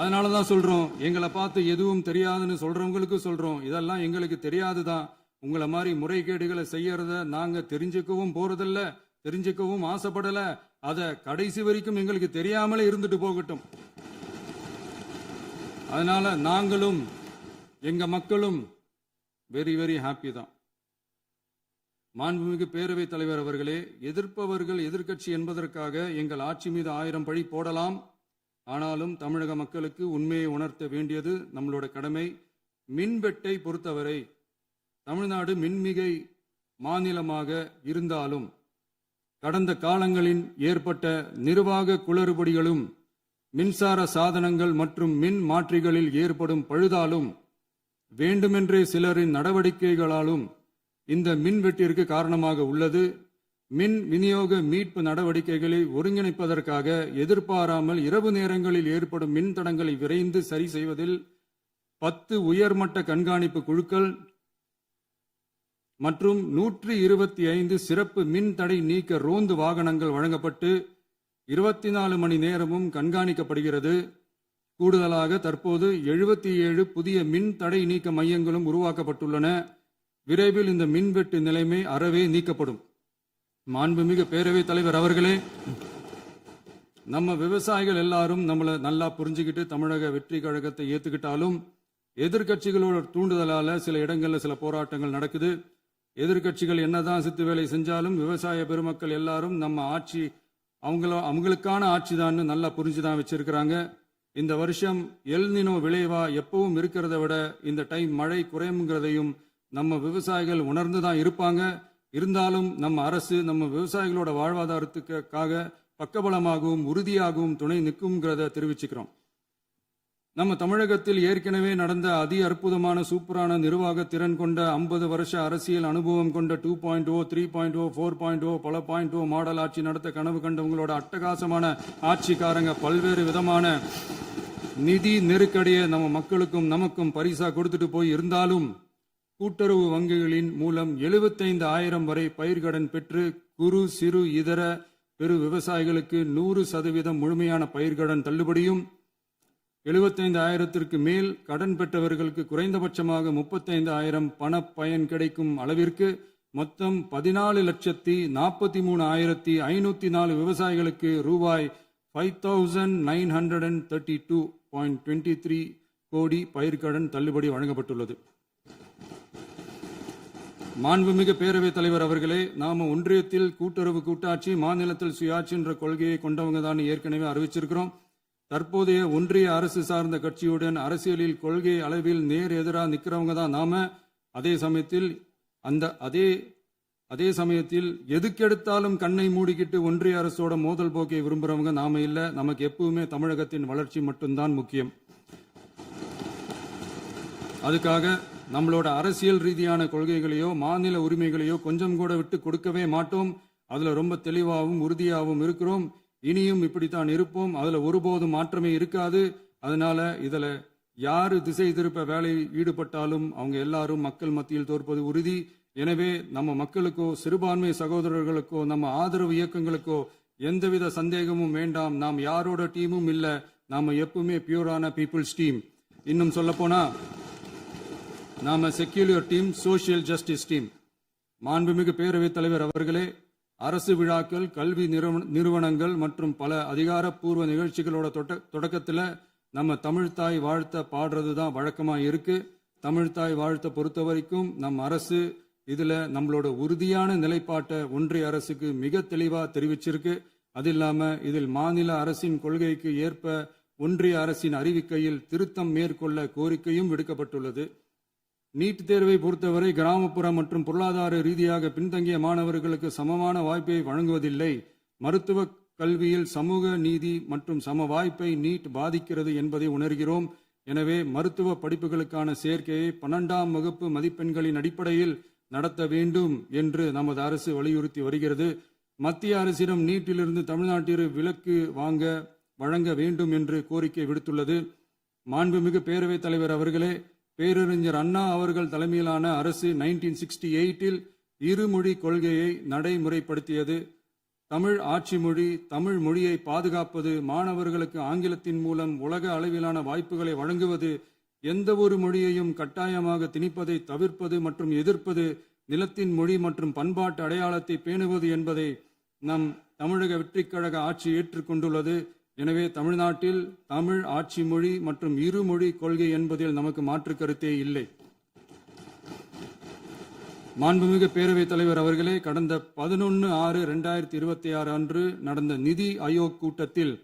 அதனாலதான் சொல்றோம், எங்களை பார்த்து எதுவும் தெரியாதுன்னு சொல்றவங்களுக்கு சொல்றோம், இதெல்லாம் எங்களுக்கு தெரியாதுதான். உங்களை மாதிரி முறைகேடுகளை செய்யறத நாங்க தெரிஞ்சுக்கவும் போறதில்ல, தெரிஞ்சுக்கவும் ஆசைப்படல. அத கடைசி வரைக்கும் எங்களுக்கு தெரியாமலே இருந்துட்டு போகட்டும். அதனால நாங்களும் எங்க மக்களும் வெரி வெரி ஹாப்பி தான். மாண்புமிகு பேரவைத் தலைவர் அவர்களே, எதிர்ப்பவர்கள் எதிர்க்கட்சி என்பதற்காக எங்கள் ஆட்சி மீது 1000 பழி போடலாம். ஆனாலும் தமிழக மக்களுக்கு உண்மையை உணர்த்த வேண்டியது நம்மளோட கடமை. மின்வெட்டை பொறுத்தவரை தமிழ்நாடு மின்மிகை மாநிலமாக இருந்தாலும் கடந்த காலங்களில் ஏற்பட்ட நிர்வாக குளறுபடிகளும் மின்சார சாதனங்கள் மற்றும் மின் மாற்றிகளில் ஏற்படும் பழுதாலும் வேண்டுமென்றே சிலரின் நடவடிக்கைகளாலும் இந்த மின்வெட்டிற்கு காரணமாக உள்ளது. மின் விநியோக மீட்பு நடவடிக்கைகளை ஒருங்கிணைப்பதற்காக எதிர்பாராமல் இரவு நேரங்களில் ஏற்படும் மின் தடங்களை விரைந்து சரி செய்வதில் 10 உயர்மட்ட கண்காணிப்பு குழுக்கள் மற்றும் 125 சிறப்பு மின் தடை நீக்க ரோந்து வாகனங்கள் வழங்கப்பட்டு 24 மணி நேரமும் கண்காணிக்கப்படுகிறது. கூடுதலாக தற்போது 77 புதிய மின் தடை நீக்க மையங்களும் உருவாக்கப்பட்டுள்ளன. விரைவில் இந்த மின்வெட்டு நிலைமை அறவே நீக்கப்படும். மாண்புமிகு பேரவைத் தலைவர் அவர்களே, நம்ம விவசாயிகள் எல்லாரும் நம்மளை நல்லா புரிஞ்சுக்கிட்டு தமிழக வெற்றி கழகத்தை ஏத்துக்கிட்டாலும் எதிர்கட்சிகளோட தூண்டுதலால சில இடங்கள்ல சில போராட்டங்கள் நடக்குது. எதிர்கட்சிகள் என்னதான் சித்து வேலை செஞ்சாலும் விவசாய பெருமக்கள் எல்லாரும் நம்ம ஆட்சி அவங்களுக்கான ஆட்சி தான் நல்லா புரிஞ்சுதான் வச்சிருக்கிறாங்க. இந்த வருஷம் எல்னினோ விளைவா எப்பவும் இருக்கிறத விட இந்த டைம் மழை குறையுங்கிறதையும் நம்ம விவசாயிகள் உணர்ந்துதான் இருப்பாங்க. இருந்தாலும் நம்ம அரசு நம்ம விவசாயிகளோட வாழ்வாதாரத்துக்காக பக்கபலமாகவும் உறுதியாகவும் துணை நிற்கும்ங்கிறத தெரிவிச்சுக்கிறோம். நம்ம தமிழகத்தில் ஏற்கனவே நடந்த அதி அற்புதமான சூப்பரான நிர்வாக திறன் கொண்ட 50 வருஷ அரசியல் அனுபவம் கொண்ட 2.0, 3.0, 4.0 பல 0.0 மாடல் ஆட்சி நடத்த கனவு கண்டவங்களோட அட்டகாசமான ஆட்சிக்காரங்க பல்வேறு விதமான நிதி நெருக்கடியை நம்ம மக்களுக்கும் நமக்கும் பரிசா கொடுத்துட்டு போய் இருந்தாலும் கூட்டுறவு வங்கிகளின் மூலம் 75,000 வரை பயிர்கடன் பெற்று குறு சிறு இதர பெரு விவசாயிகளுக்கு 100% முழுமையான பயிர்கடன் தள்ளுபடியும் 75,000க்கு மேல் கடன் பெற்றவர்களுக்கு குறைந்தபட்சமாக 35,000 பண பயன் கிடைக்கும் அளவிற்கு மொத்தம் 14,43,504 விவசாயிகளுக்கு ரூபாய் 5,932.23 கோடி பயிர்கடன் தள்ளுபடி வழங்கப்பட்டுள்ளது. மாண்புமிகு பேரவைத் தலைவர் அவர்களே, நாம ஒன்றியத்தில் கூட்டுறவு கூட்டாட்சி, மாநிலத்தில் சுயாட்சி என்ற கொள்கையை கொண்டவங்க தான் ஏற்கனவே அறிவிச்சிருக்கிறோம். தற்போதைய ஒன்றிய அரசு சார்ந்த கட்சியுடன் அரசியலில் கொள்கை அளவில் நேர் எதிராக நிற்கிறவங்க தான் நாம. அதே சமயத்தில் எதுக்கெடுத்தாலும் கண்ணை மூடிக்கிட்டு ஒன்றிய அரசோட மோதல் போக்கை விரும்புறவங்க நாம இல்ல. நமக்கு எப்பவுமே தமிழகத்தின் வளர்ச்சி மட்டும்தான் முக்கியம். அதுக்காக நம்மளோட அரசியல் ரீதியான கொள்கைகளையோ மாநில உரிமைகளையோ கொஞ்சம் கூட விட்டு கொடுக்கவே மாட்டோம். அதுல ரொம்ப தெளிவாகவும் உறுதியாகவும் இருக்கிறோம். இனியும் இப்படித்தான் இருப்போம். அதுல ஒருபோதும் மாற்றமே இருக்காது. அதனால இதுல யாரு திசை திருப்ப வேலையில் ஈடுபட்டாலும் அவங்க எல்லாரும் மக்கள் மத்தியில் தோற்பது உறுதி. எனவே நம்ம மக்களுக்கோ சிறுபான்மை சகோதரர்களுக்கோ நம்ம ஆதரவு இயக்கங்களுக்கோ எந்தவித சந்தேகமும் வேண்டாம். நாம் யாரோட டீமும் இல்ல, நாம எப்பவுமே பியூரான பீப்புள்ஸ் டீம். இன்னும் சொல்ல போனா நாம secular team, social justice team. மாண்புமிகு பேரவைத் தலைவர் அவர்களே, அரசு விழாக்கள், கல்வி நிறுவனங்கள் மற்றும் பல அதிகாரப்பூர்வ நிகழ்ச்சிகளோட தொடக்கத்தில் நம்ம தமிழ்தாய் வாழ்த்த பாடுறது தான் வழக்கமா இருக்கு. தமிழ்தாய் வாழ்த்த பொறுத்த வரைக்கும் நம் அரசு இதுல நம்மளோட உறுதியான நிலைப்பாட்டை ஒன்றிய அரசுக்கு மிக தெளிவா தெரிவிச்சிருக்கு. அது இல்லாம இதில் மாநில அரசின் கொள்கைக்கு ஏற்ப ஒன்றிய அரசின் அறிவிக்கையில் திருத்தம் மேற்கொள்ள கோரிக்கையும் விடுக்கப்பட்டுள்ளது. நீட் தேர்வை பொறுத்தவரை கிராமப்புற மற்றும் பொருளாதார ரீதியாக பின்தங்கிய மாணவர்களுக்கு சமமான வாய்ப்பை வழங்குவதில்லை. மருத்துவ கல்வியில் சமூக நீதி மற்றும் சம வாய்ப்பை நீட் பாதிக்கிறது என்பதை உணர்கிறோம். எனவே மருத்துவ படிப்புகளுக்கான சேர்க்கையை 12ஆம் வகுப்பு மதிப்பெண்களின் அடிப்படையில் நடத்த வேண்டும் என்று நமது அரசு வலியுறுத்தி வருகிறது. மத்திய அரசிடம் நீட்டிலிருந்து தமிழ்நாட்டிற்கு விலக்கு வழங்க வேண்டும் என்று கோரிக்கை விடுத்துள்ளது. மாண்புமிகு பேரவைத் தலைவர் அவர்களே, பேரறிஞர் அண்ணா அவர்கள் தலைமையிலான அரசு 1968இல் இருமொழி கொள்கையை நடைமுறைப்படுத்தியது. தமிழ் ஆட்சி மொழி, தமிழ் மொழியை பாதுகாப்பது, மாணவர்களுக்கு ஆங்கிலத்தின் மூலம் உலக அளவிலான வாய்ப்புகளை வழங்குவது, எந்த ஒரு மொழியையும் கட்டாயமாக திணிப்பதை தவிர்ப்பது மற்றும் எதிர்ப்பது, நிலத்தின் மொழி மற்றும் பண்பாட்டு அடையாளத்தை பேணுவது என்பதை நம் தமிழக வெற்றிக் கழக ஆட்சி ஏற்றுக்கொண்டுள்ளது. எனவே தமிழ்நாட்டில் தமிழ் ஆட்சி மொழி மற்றும் இருமொழி கொள்கை என்பதில் நமக்கு மாற்று கருத்தே இல்லை. மாண்புமிகு பேரவைத் தலைவர் அவர்களே, கடந்த 11/6/2026 அன்று நடந்த நிதி ஆயோக் கூட்டத்தில்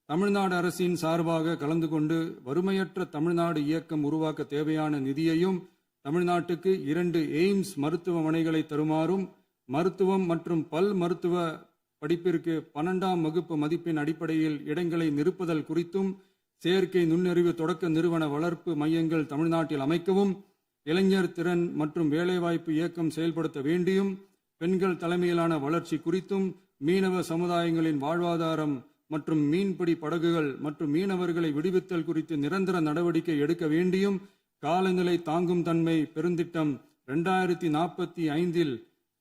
தமிழ்நாடு அரசின் சார்பாக கலந்து கொண்டு வறுமையற்ற தமிழ்நாடு இயக்கம் உருவாக்க தேவையான நிதியையும், தமிழ்நாட்டுக்கு 2 எய்ம்ஸ் மருத்துவமனைகளை தருமாறும், மருத்துவம் மற்றும் பல் மருத்துவ படிப்பிற்கு 12ஆம் வகுப்பு மதிப்பெண் அடிப்படையில் இடங்களை நிரப்புதல் குறித்தும், செயற்கை நுண்ணறிவு தொடக்க நிறுவன வளர்ப்பு மையங்கள் தமிழ்நாட்டில் அமைக்கவும், இளைஞர் திறன் மற்றும் வேலைவாய்ப்பு இயக்கம் செயல்படுத்த வேண்டியும், பெண்கள் தலைமையிலான வளர்ச்சி குறித்தும், மீனவ சமுதாயங்களின் வாழ்வாதாரம் மற்றும் மீன்பிடி படகுகள் மற்றும் மீனவர்களை விடுவித்தல் குறித்து நிரந்தர நடவடிக்கை எடுக்க வேண்டியும், காலநிலை தாங்கும் தன்மை பெருந்திட்டம் 2045இல்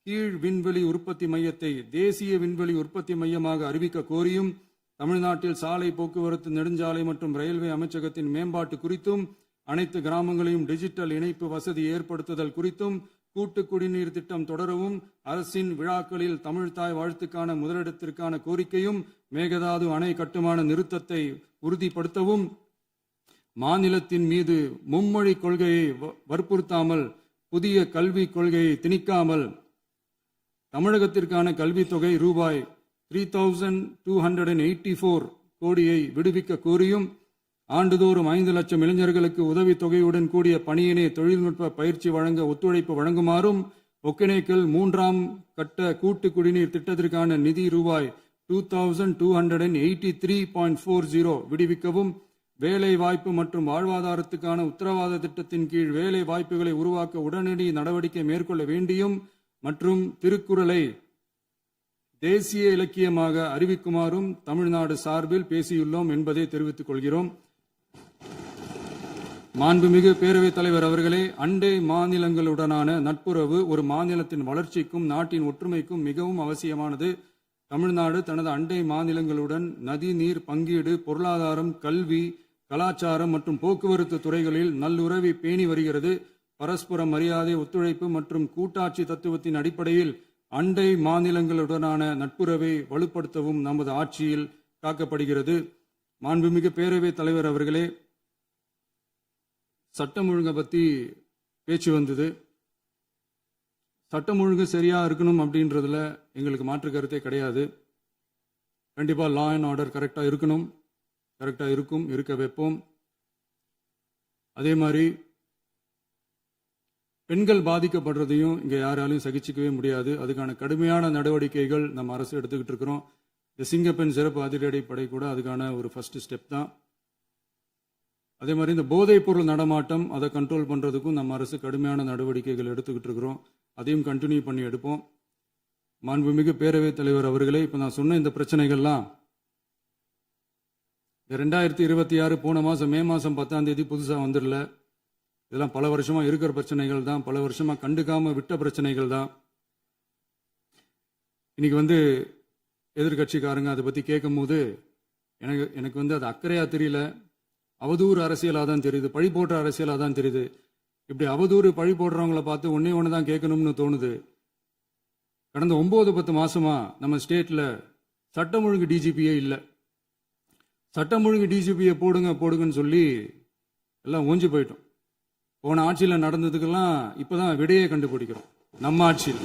கீழ் விண்வெளி உற்பத்தி மையத்தை தேசிய விண்வெளி உற்பத்தி மையமாக அறிவிக்க கோரியும், தமிழ்நாட்டில் சாலை போக்குவரத்து, நெடுஞ்சாலை மற்றும் ரயில்வே அமைச்சகத்தின் மேம்பாட்டு குறித்தும், அனைத்து கிராமங்களையும் டிஜிட்டல் இணைப்பு வசதி ஏற்படுத்துதல் குறித்தும், கூட்டு குடிநீர் திட்டம் தொடரவும், அரசின் விழாக்களில் தமிழ்தாய் வாழ்த்துக்கான முதலிடத்திற்கான கோரிக்கையும், மேகதாது அணை கட்டுமான நிறுத்தத்தை உறுதிப்படுத்தவும், மாநிலத்தின் மீது மும்மொழி கொள்கையை வற்புறுத்தாமல் புதிய கல்விக் கொள்கையை திணிக்காமல் தமிழகத்திற்கான கல்வித் தொகை ரூபாய் 3284 கோடியை விடுவிக்க கோரியும், ஆண்டுதோறும் 5 லட்சம் இளைஞர்களுக்கு உதவி தொகையுடன் கூடிய பணியினை தொழில்நுட்ப பயிற்சி வழங்க ஒத்துழைப்பு வழங்குமாறும், ஒகேனக்கல் 3ஆம் கட்ட கூட்டு குடிநீர் திட்டத்திற்கான நிதி ரூபாய் 2283.40 விடுவிக்கவும், வேலை வாய்ப்பு மற்றும் வாழ்வாதாரத்துக்கான உத்தரவாத திட்டத்தின் கீழ் வேலை வாய்ப்புகளை உருவாக்க உடனடி நடவடிக்கை மேற்கொள்ள வேண்டியும் மற்றும் திருக்குறளை தேசிய இலக்கியமாக அறிவிக்குமாறும் தமிழ்நாடு சார்பில் பேசியுள்ளோம் என்பதை தெரிவித்துக் கொள்கிறோம். மாண்புமிகு பேரவைத் தலைவர் அவர்களே, அண்டை மாநிலங்களுடனான நட்புறவு ஒரு மாநிலத்தின் வளர்ச்சிக்கும் நாட்டின் ஒற்றுமைக்கும் மிகவும் அவசியமானது. தமிழ்நாடு தனது அண்டை மாநிலங்களுடன் நதி நீர் பங்கீடு, பொருளாதாரம், கல்வி, கலாச்சாரம் மற்றும் போக்குவரத்து துறைகளில் நல்லுறவை பேணி வருகிறது. பரஸ்பர மரியாதை, ஒத்துழைப்பு மற்றும் கூட்டாட்சி தத்துவத்தின் அடிப்படையில் அண்டை மாநிலங்களுடனான நட்புறவை வலுப்படுத்தவும் நமது ஆட்சியில் காக்கப்படுகிறது. மாண்புமிகு பேரவைத் தலைவர் அவர்களே, சட்டம் ஒழுங்கை பற்றி பேச்சு வந்தது. சட்டம் ஒழுங்கு சரியா இருக்கணும் அப்படின்றதுல எங்களுக்கு மாற்று கருத்தே கிடையாது. கண்டிப்பா லா அண்ட் ஆர்டர் கரெக்டா இருக்கணும், கரெக்டா இருக்கும், இருக்க வைப்போம். அதே மாதிரி பெண்கள் பாதிக்கப்படுறதையும் இங்க யாராலையும் சகிச்சிக்கவே முடியாது. அதுக்கான கடுமையான நடவடிக்கைகள் நம்ம அரசு எடுத்துக்கிட்டு இருக்கிறோம். இந்த சிங்கப்பெண் சிறப்பு அதிரடிப்படை கூட அதுக்கான ஒரு ஃபர்ஸ்ட் ஸ்டெப் தான். அதே மாதிரி இந்த போதைப் பொருள் நடமாட்டம், அதை கண்ட்ரோல் பண்றதுக்கும் நம்ம அரசு கடுமையான நடவடிக்கைகள் எடுத்துக்கிட்டு இருக்கிறோம். அதையும் கண்டினியூ பண்ணி எடுப்போம். மாண்புமிகு பேரவைத் தலைவர் அவர்களே, இப்ப நான் சொன்ன இந்த பிரச்சனைகள்லாம் 2026 போன மாசம் மே மாசம் 10ஆம் தேதி புதுசா வந்துடல. இதெல்லாம் பல வருஷமா இருக்கிற பிரச்சனைகள் தான், பல வருஷமா கண்டுக்காம விட்ட பிரச்சனைகள் தான். இன்னைக்கு எதிர்கட்சிக்காரங்க அதை பத்தி கேட்கும் போது எனக்கு அது அக்கறையா தெரியல, அவதூறு அரசியலா தான் தெரியுது, பழி போடுற அரசியலா தான் தெரியுது. இப்படி அவதூறு பழி போடுறவங்கள பார்த்து ஒன்னே ஒன்று தான் கேட்கணும்னு தோணுது. கடந்த 9-10 மாசமா நம்ம ஸ்டேட்ல சட்டம் ஒழுங்கு டிஜிபியே இல்லை. சட்டம் ஒழுங்கு டிஜிபியை போடுங்கன்னு சொல்லி எல்லாம் ஓஞ்சி போயிட்டோம். போன ஆட்சியில் நடந்ததுக்கெல்லாம் இப்பதான் விடையே கண்டுபிடிக்கிறோம். நம்ம ஆட்சியில்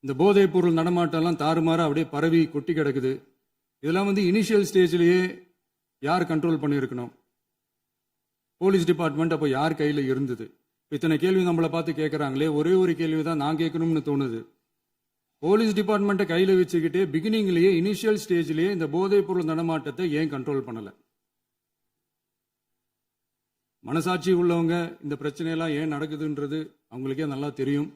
இந்த போதைப் பொருள் நடமாட்டம்லாம் தாறுமாறா அப்படியே பரவி கொட்டி கிடக்குது. இதெல்லாம் இனிஷியல் ஸ்டேஜ்லயே யார் கண்ட்ரோல் பண்ணியிருக்கணும்? போலீஸ் டிபார்ட்மெண்ட் அப்போ யார் கையில் இருந்தது? இத்தனை கேள்வி நம்மளை பார்த்து கேட்குறாங்களே, ஒரே ஒரு கேள்வி தான் நான் கேட்கணும்னு தோணுது. போலீஸ் டிபார்ட்மெண்ட்டை கையில் வச்சுக்கிட்டே பிகினிங்லேயே இனிஷியல் ஸ்டேஜ்லேயே இந்த போதைப் பொருள் நடமாட்டத்தை ஏன் கண்ட்ரோல் பண்ணலை? மனசாட்சி உள்ளவங்க இந்த பிரச்சனையெல்லாம் ஏன் நடக்குதுன்றது அவங்களுக்கே நல்லா தெரியும்.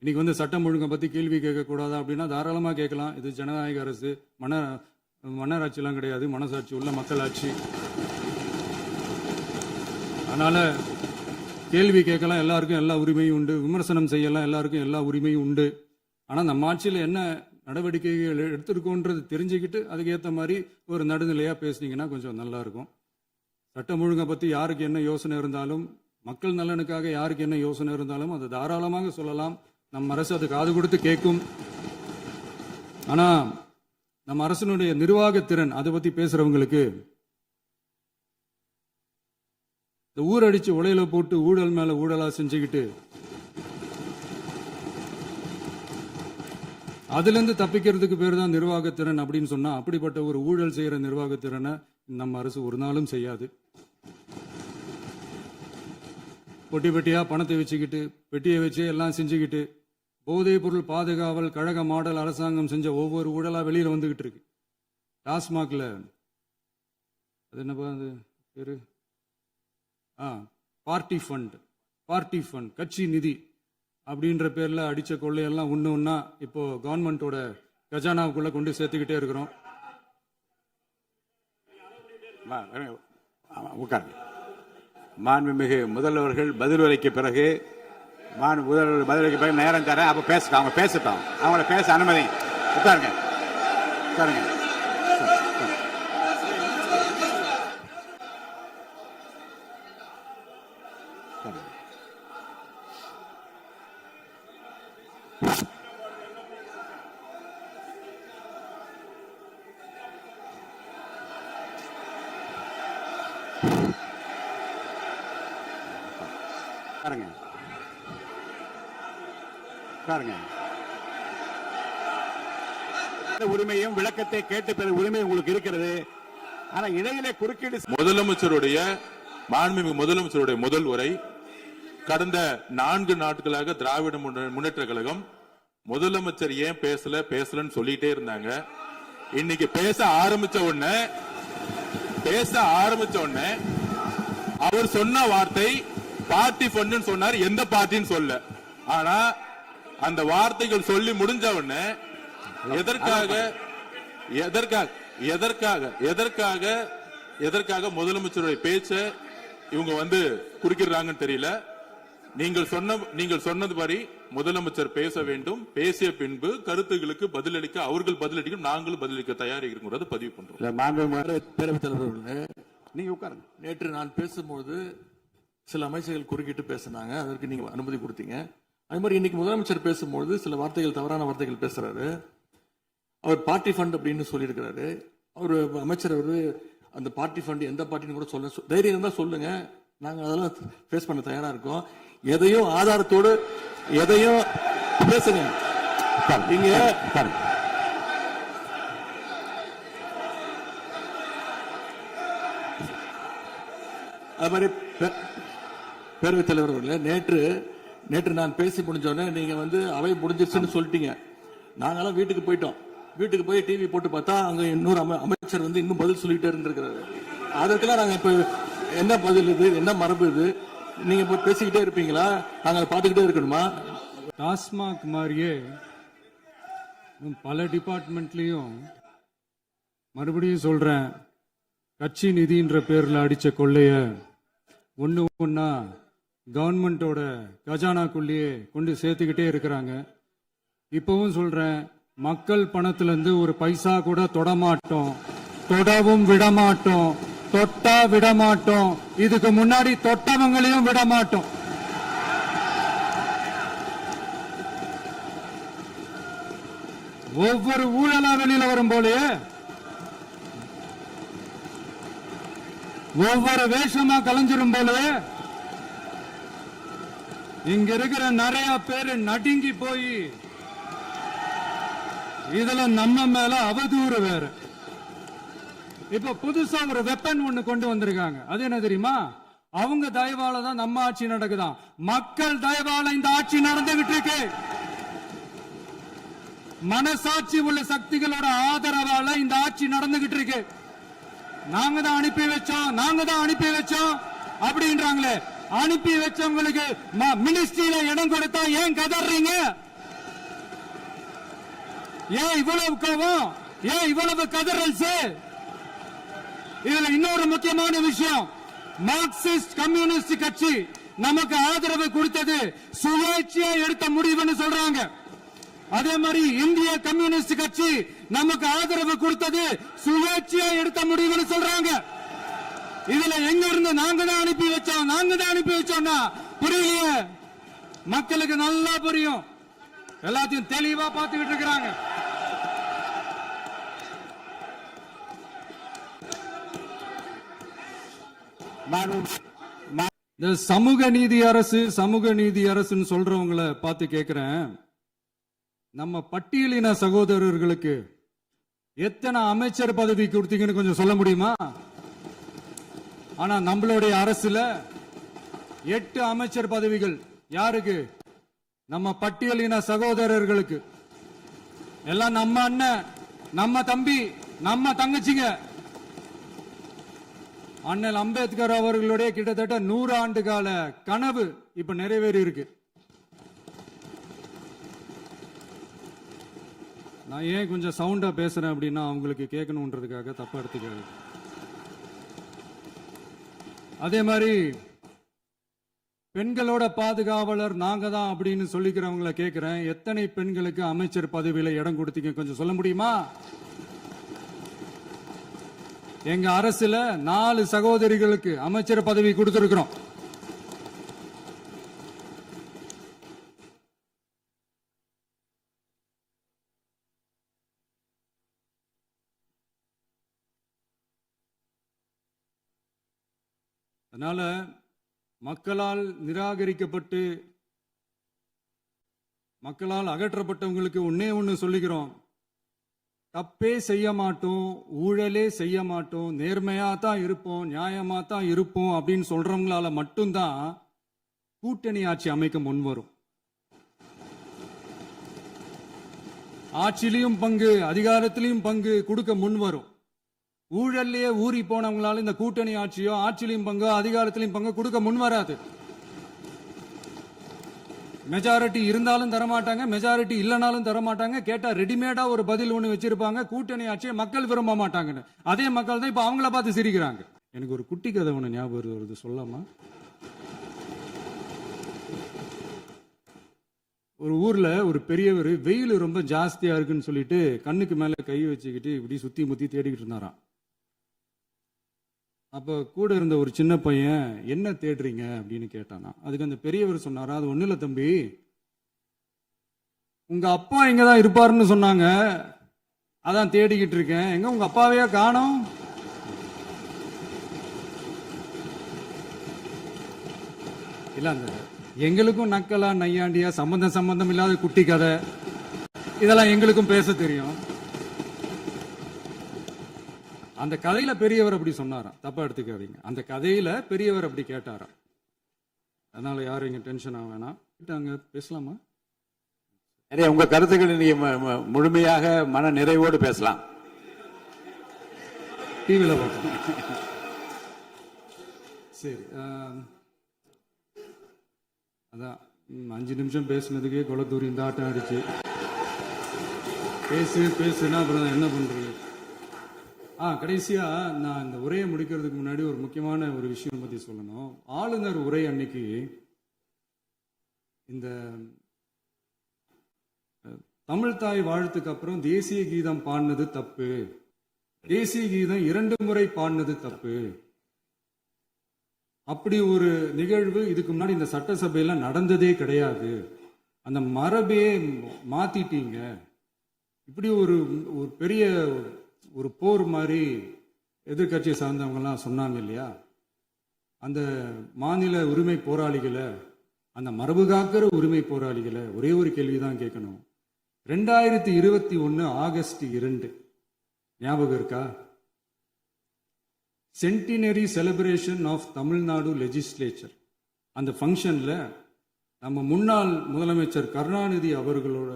இன்னைக்கு சட்டம் ஒழுங்கை பற்றி கேள்வி கேட்கக்கூடாதா அப்படின்னா தாராளமாக கேட்கலாம். இது ஜனநாயக அரசு, மன்னராட்சியெல்லாம் கிடையாது, மனசாட்சி உள்ள மக்களாட்சி. அதனால கேள்வி கேட்கலாம், எல்லாருக்கும் எல்லா உரிமையும் உண்டு. விமர்சனம் செய்யலாம், எல்லாருக்கும் எல்லா உரிமையும் உண்டு. ஆனால் நம்ம ஆட்சியில் என்ன நடவடிக்கைகள் எடுத்திருக்கோன்றது தெரிஞ்சுக்கிட்டு அதுக்கேற்ற மாதிரி ஒரு நடுநிலையாக பேசுனீங்கன்னா கொஞ்சம் நல்லா இருக்கும். சட்டம் ஒழுங்கை பற்றி யாருக்கு என்ன யோசனை இருந்தாலும், மக்கள் நலனுக்காக யாருக்கு என்ன யோசனை இருந்தாலும் அதை தாராளமாக சொல்லலாம். நம்ம அரசு அது காது கொடுத்து கேட்கும். ஆனால் நம்ம அரசனுடைய நிர்வாகத்திறன் அதை பற்றி பேசுறவங்களுக்கு இந்த ஊரடிச்சு உலையில போட்டு ஊழல் மேல ஊழலா செஞ்சுக்கிட்டு அதுல இருந்து தப்பிக்கிறதுக்கு பேர் தான் நிர்வாகத்திறன் அப்படின்னு சொன்னா, அப்படிப்பட்ட ஒரு ஊழல் செய்யற நிர்வாகத்திறனை நம்ம அரசு ஒரு நாளும் செய்யாது. பொட்டி பெட்டியா பணத்தை வச்சுக்கிட்டு, பெட்டியை வச்சு எல்லாம் செஞ்சுக்கிட்டு, போதைப் பொருள் பாதுகாவல் கழக மாடல் அரசாங்கம் செஞ்ச ஒவ்வொரு ஊழலா வெளியில வந்துகிட்டு இருக்கு. டாஸ்மாக்ல அது என்னப்பா அது பேரு, பார்ட்டி ஃபண்ட் கட்சி நிதி அப்படின்ற பேர்ல அடிச்ச கொள்ளையெல்லாம் ஒண்ணா இப்போ கவர்மெண்டோட கஜானாவுக்குள்ள கொண்டு சேர்த்துக்கிட்டே இருக்கிறோம். மாண்புமிகு முதல்வர்கள் பதில் உரைக்கு பிறகு முதல்வர் பதிலுரைக்கு பிறகு நேரம் தரேன். அப்ப பேசட்டும், அவங்க பேசட்டும், அவங்கள பேச அனுமதி. உட்காருங்க. உரிமையும் விளக்கத்தை கேட்டு பெற உரிமை உங்களுக்கு இருக்கிறது. ஆனா இடையிலே குறுக்கீடு. மாண்புமிகு முதலமைச்சருடைய முதல் உரை கடந்த 4 நாட்களாக திராவிட முன்னேற்ற கழகம் முதலமைச்சர் ஏன் பேசலன்னு சொல்லிட்டே இருந்தாங்க. இன்னைக்கு பேச ஆரம்பிச்ச உடனே அவர் சொன்ன வார்த்தை பார்ட்டி ஃபண்ட் சொன்னார். எந்த பார்ட்டின்னு சொல்ல. ஆனா அந்த வார்த்தைகள் சொல்லி முடிஞ்ச உடனே எதற்காக முதலமைச்சருடைய பேச்ச இவங்க குறுக்கிறாங்கன்னு தெரியல. நீங்கள் சொன்னதுபடி முதலமைச்சர் பேச வேண்டும். பேசிய பின்பு கருத்துகளுக்கு பதிலளிக்க அவர்கள் பதிலளிக்க நாங்களும் பதிலளிக்க தயாராக இருக்கிறது பதிவு பண்றோம். பேரவைத் தலைவர்களே, நீங்க உட்காருங்க. நேற்று நான் பேசும்போது சில அமைச்சர்கள் குறுக்கிட்டு பேசினாங்க, அதற்கு நீங்க அனுமதி கொடுத்தீங்க. அதே மாதிரி இன்னைக்கு முதலமைச்சர் பேசும்போது சில வார்த்தைகள், தவறான வார்த்தைகள் பேசுறாரு. அவர் பார்ட்டி ஃபண்ட் அப்படின்னு சொல்லியிருக்கிறாரு. அவர் அமைச்சர் அந்த பார்ட்டி ஃபண்ட் எந்த பார்ட்டின்னு கூட சொல்ல தைரியம் இருந்தா சொல்லுங்க, நாங்க அதெல்லாம் ஃபேஸ் பண்ண தயாரா இருக்கோம். எதையும் ஆதாரத்தோடு எதையும் பேசுங்க. நீங்க அது மாதிரி பேரவைத் தலைவர் அவர்களே, நேற்று நான் பேசி முடிஞ்சோடனே நீங்க அவை முடிஞ்சிருச்சுன்னு சொல்லிட்டீங்க. நாங்கெல்லாம் வீட்டுக்கு போயிட்டோம். வீட்டுக்கு போய் டிவி போட்டு பார்த்தா அங்க இன்னொரு அமைச்சர் இன்னும் பதில் சொல்லிட்டே இருந்திருக்கிறாரு. அதற்கெல்லாம் நாங்க இப்ப என்ன பதில் இது, என்ன மரபு இது? நீங்க போய் பேசிக்கிட்டே இருப்பீங்களா? நாங்க பார்த்துக்கிட்டே இருக்கணுமா? டாஸ்மாக் மாதிரியே பல டிபார்ட்மெண்ட்லயும் மறுபடியும் சொல்றேன், கட்சி நிதின்ற பேர்ல அடிச்ச கொள்ளைய ஒண்ணு ஒண்ணா கவர்மெண்டோட கஜானாக்குள்ளேயே கொண்டு சேர்த்துக்கிட்டே இருக்கிறாங்க. இப்பவும் சொல்றேன், மக்கள் பணத்துல இருந்து ஒரு பைசா கூட தொடமாட்டோம், தொடவும் விடமாட்டோம், தொட்டா விடமாட்டோம், இதுக்கு முன்னாடி தொட்டவங்களையும் விடமாட்டோம். ஒவ்வொரு ஊழலா வெளியில வரும் போலயே ஒவ்வொரு வேஷமா கலைஞ்சிரும் போலயே இங்க இருக்கிற நிறைய பேரு நடுங்கி போய் இதுல நம்ம மேல அவதூறு வேற. இப்ப புதுசா ஒரு வெப்பன் ஒண்ணு கொண்டு வந்திருக்காங்க. அது என்ன தெரியுமா? அவங்க தயவால தான் நம்ம ஆட்சி நடக்குதாம். மக்கள் தயவால இந்த ஆட்சி நடந்துகிட்டு இருக்கு. மனசாட்சி உள்ள சக்திகளோட ஆதரவால இந்த ஆட்சி நடந்துகிட்டு இருக்கு. நாங்க தான் அனுப்பி வச்சோம் அப்படின்றாங்களே. அனுப்பி வச்சவங்களுக்கு மினிஸ்ட்ரியில இடம் கொடுத்தா ஏன் கதறீங்க? ஏன் இவ்வளவு கோவம்? ஏன் இவ்வளவு கதறல்? இதுல இன்னொரு முக்கியமான விஷயம், மார்க்சிஸ்ட் கம்யூனிஸ்ட் கட்சி நமக்கு ஆதரவு கொடுத்தது சுயேட்சையா எடுத்த முடிவுன்னு சொல்றாங்க. அதே மாதிரி இந்திய கம்யூனிஸ்ட் கட்சி நமக்கு ஆதரவு கொடுத்தது சுயேட்சையா எடுத்த முடிவுன்னு சொல்றாங்க. இதுல எங்க இருந்து நாங்க தான் அனுப்பி வச்சோம்னா புரியலையே. மக்களுக்கு நல்லா புரியும், எல்லாத்தையும் தெளிவா பார்த்துக்கிட்டு இருக்கிறாங்க. இந்த சமூக நீதி அரசுன்னு சொல்றவங்களை பார்த்து கேட்கிறேன், நம்ம பட்டியலின சகோதரர்களுக்கு எத்தனை அமைச்சர் பதவி கொடுத்தீங்கன்னு கொஞ்சம் சொல்ல முடியுமா? ஆனா நம்மளுடைய அரசுல 8 அமைச்சர் பதவிகள் யாருக்கு? நம்ம பட்டியலின சகோதரர்களுக்கு. எல்லாம் நம்ம அண்ணன், நம்ம தம்பி, நம்ம தங்கச்சிங்க. அண்ணல் அம்பேத்கர் அவர்களுடைய கிட்டத்தட்ட 100 ஆண்டு கால கனவு இப்ப நிறைவேறி இருக்கு. நான் ஏன் கொஞ்சம் சவுண்டா பேசுறேன் அப்படின்னா அவங்களுக்கு கேட்கணுன்றதுக்காக தப்பா எடுத்துக்காது. அதே மாதிரி பெண்களோட பாதுகாவலர் நாங்க தான் அப்படின்னு சொல்லிக்கிறவங்களை கேட்கிறேன், எத்தனை பெண்களுக்கு அமைச்சர் பதவியில இடம் கொடுத்தீங்க கொஞ்சம் சொல்ல முடியுமா? எங்க அரசுல 4 சகோதரிகளுக்கு அமைச்சர் பதவி கொடுத்திருக்கிறோம். அதனால மக்களால் நிராகரிக்கப்பட்டு மக்களால் அகற்றப்பட்டவங்களுக்கு ஒண்ணு சொல்லிக்கிறோம், தப்பே செய்ய மாட்டோம், ஊழலே செய்ய மாட்டோம், நேர்மையா தான் இருப்போம், நியாயமா தான் இருப்போம் அப்படின்னு சொல்றவங்களால மட்டும்தான் கூட்டணி ஆட்சி அமைக்க முன்வரும். ஆட்சியிலையும் பங்கு, அதிகாரத்திலையும் பங்கு கொடுக்க முன்வரும். ஊழல்லையே ஊறி போனவங்களால இந்த கூட்டணி ஆட்சியோ ஆட்சியிலையும் பங்கோ அதிகாரத்திலையும் பங்கு கொடுக்க முன்வராது. மெஜாரிட்டி இருந்தாலும் தரமாட்டாங்க, மெஜாரிட்டி இல்லைனாலும் தரமாட்டாங்க. கேட்டா ரெடிமேடா ஒரு பதில் ஒண்ணு வச்சிருப்பாங்க, கூட்டணி ஆட்சியை மக்கள் விரும்ப மாட்டாங்கன்னு. அதே மக்கள் தான் இப்ப அவங்கள பார்த்து சிரிக்கிறாங்க. எனக்கு ஒரு குட்டி கதை ஒண்ணு ஞாபகம் வருது, சொல்லாமா? ஒரு ஊர்ல ஒரு பெரியவர் வெயில் ரொம்ப ஜாஸ்தியா இருக்குன்னு சொல்லிட்டு கண்ணுக்கு மேல கை வச்சுக்கிட்டு இப்படி சுத்தி முத்தி தேடிக்கிட்டு இருந்தாராம். அப்ப கூட இருந்த ஒரு சின்ன பையன், என்ன தேடுறீங்க அப்படின்னு கேட்டானா. அதுக்கு அந்த பெரியவர் சொன்னாரா, அது ஒண்ணு இல்ல தம்பி, உங்க அப்பா இங்கதான் இருப்பாருன்னு சொன்னாங்க, அதான் தேடிக்கிட்டு இருக்கேன். எங்க உங்க அப்பாவையா காணோம்? இல்ல, அந்த எங்களுக்கும் நக்கலா நையாண்டியா சம்பந்தம் இல்லாத குட்டி கதை இதெல்லாம் எங்களுக்கும் பேச தெரியும். அந்த கதையில பெரியவர் அப்படி சொன்னாராம், தப்பா எடுத்துக்காதீங்க. அந்த கதையில பெரியவர் அப்படி கேட்டாராம். அதனால யாரும் இங்க டென்ஷன் ஆக வேணாம், பேசலாமா? உங்க கருத்துக்களை நீங்க முழுமையாக மன நிறைவோடு பேசலாம். டிவில பார்க்கலாம். சரி, அதான் 5 நிமிஷம் பேசுனதுக்கே கொளத்தூரி இந்த ஆட்டம் அடிச்சு பேசுனா அப்புறம் என்ன பண்றது? கடைசியா நான் இந்த உரையை முடிக்கிறதுக்கு முன்னாடி ஒரு முக்கியமான ஒரு விஷயம் பத்தி சொல்லணும். ஆளுநர் உரை அன்னைக்கு இந்த தமிழ் தாய் வாழ்த்துக்கு அப்புறம் தேசிய கீதம் பாடினது தப்பு, தேசிய கீதம் 2 முறை பாடினது தப்பு, அப்படி ஒரு நிகழ்வு இதுக்கு முன்னாடி இந்த சட்டசபையில நடந்ததே கிடையாது, அந்த மரபே மாத்திட்டீங்க, இப்படி ஒரு பெரிய ஒரு போர் மாதிரி எதிர்கட்சியை சார்ந்தவங்க எல்லாம் சொன்னாங்க இல்லையா. அந்த மாநில உரிமை போராளிகளை, அந்த மரபு காக்கிற உரிமை போராளிகளை ஒரே ஒரு கேள்விதான் கேட்கணும். 2021 ஆகஸ்ட் 2 ஞாபகம் இருக்கா? Centenary celebration of Tamil Nadu legislature. அந்த ஃபங்க்ஷன்ல நம்ம முன்னாள் முதலமைச்சர் கருணாநிதி அவர்களோட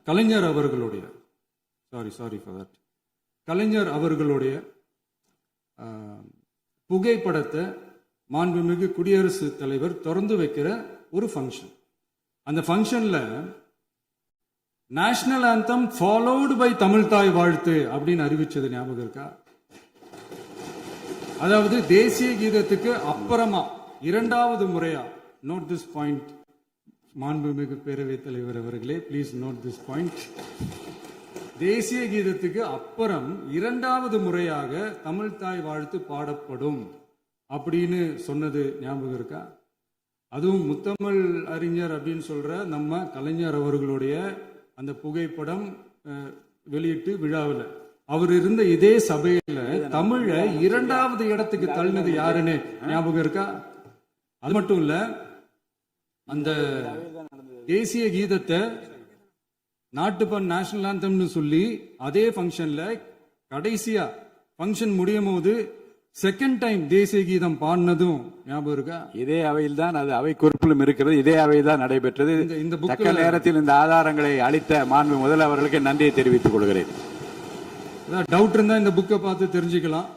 கலைஞர் அவர்களுடைய கலைஞர் அவர்களுடைய புகைப்படத்தை மாண்புமிகு குடியரசுத் தலைவர் திறந்து வைக்கிற ஒரு ஃபங்க்ஷன். அந்த ஃபங்க்ஷன்ல national anthem followed by Tamil Thai Vazhthu அப்படின்னு அறிவிச்சது ஞாபகம் இருக்கா? அதாவது தேசிய கீதத்துக்கு அப்புறமா 2வது முறையா, நோட் திஸ் பாயிண்ட் மாண்புமிகு பேரவைத் தலைவர் அவர்களே, ப்ளீஸ் நோட் திஸ் பாயிண்ட். தேசிய கீதத்துக்கு அப்புறம் 2வது முறையாக தமிழ் தாய் வாழ்த்து பாடப்படும் அப்படின்னு சொன்னது ஞாபகம் இருக்கா? அதுவும் முத்தமிழ் அறிஞர் அப்படின்னு சொல்ற நம்ம கலைஞர் அவர்களுடைய அந்த புகைப்படம் வெளியிட்டு விழாவில் அவர் இருந்த இதே சபையில தமிழ 2வது இடத்துக்கு தள்ளினது யாருன்னு ஞாபகம் இருக்கா? அது மட்டும் இல்ல, அந்த தேசிய கீதத்தை நாட்டுப்பண் நேஷனல் ஆந்தம்னு சொல்லி அதே ஃபங்க்ஷன்ல கடைசியா ஃபங்க்ஷன் முடியும் போது செகண்ட் டைம் தேசிய கீதம் பாடினதும் ஞாபகம் இருக்கா? இதே அவையில் தான், அது அவை குறிப்பிலும் இருக்கிறது, இதே அவையில் தான் நடைபெற்றது. இந்த தக்க நேரத்தில் இந்த ஆதாரங்களை அளித்த மாண்பு முதல்வர்களுக்கு நன்றியை தெரிவித்துக் கொள்கிறேன். டவுட் இருந்தா இந்த புக்கை பார்த்து தெரிஞ்சுக்கலாம்.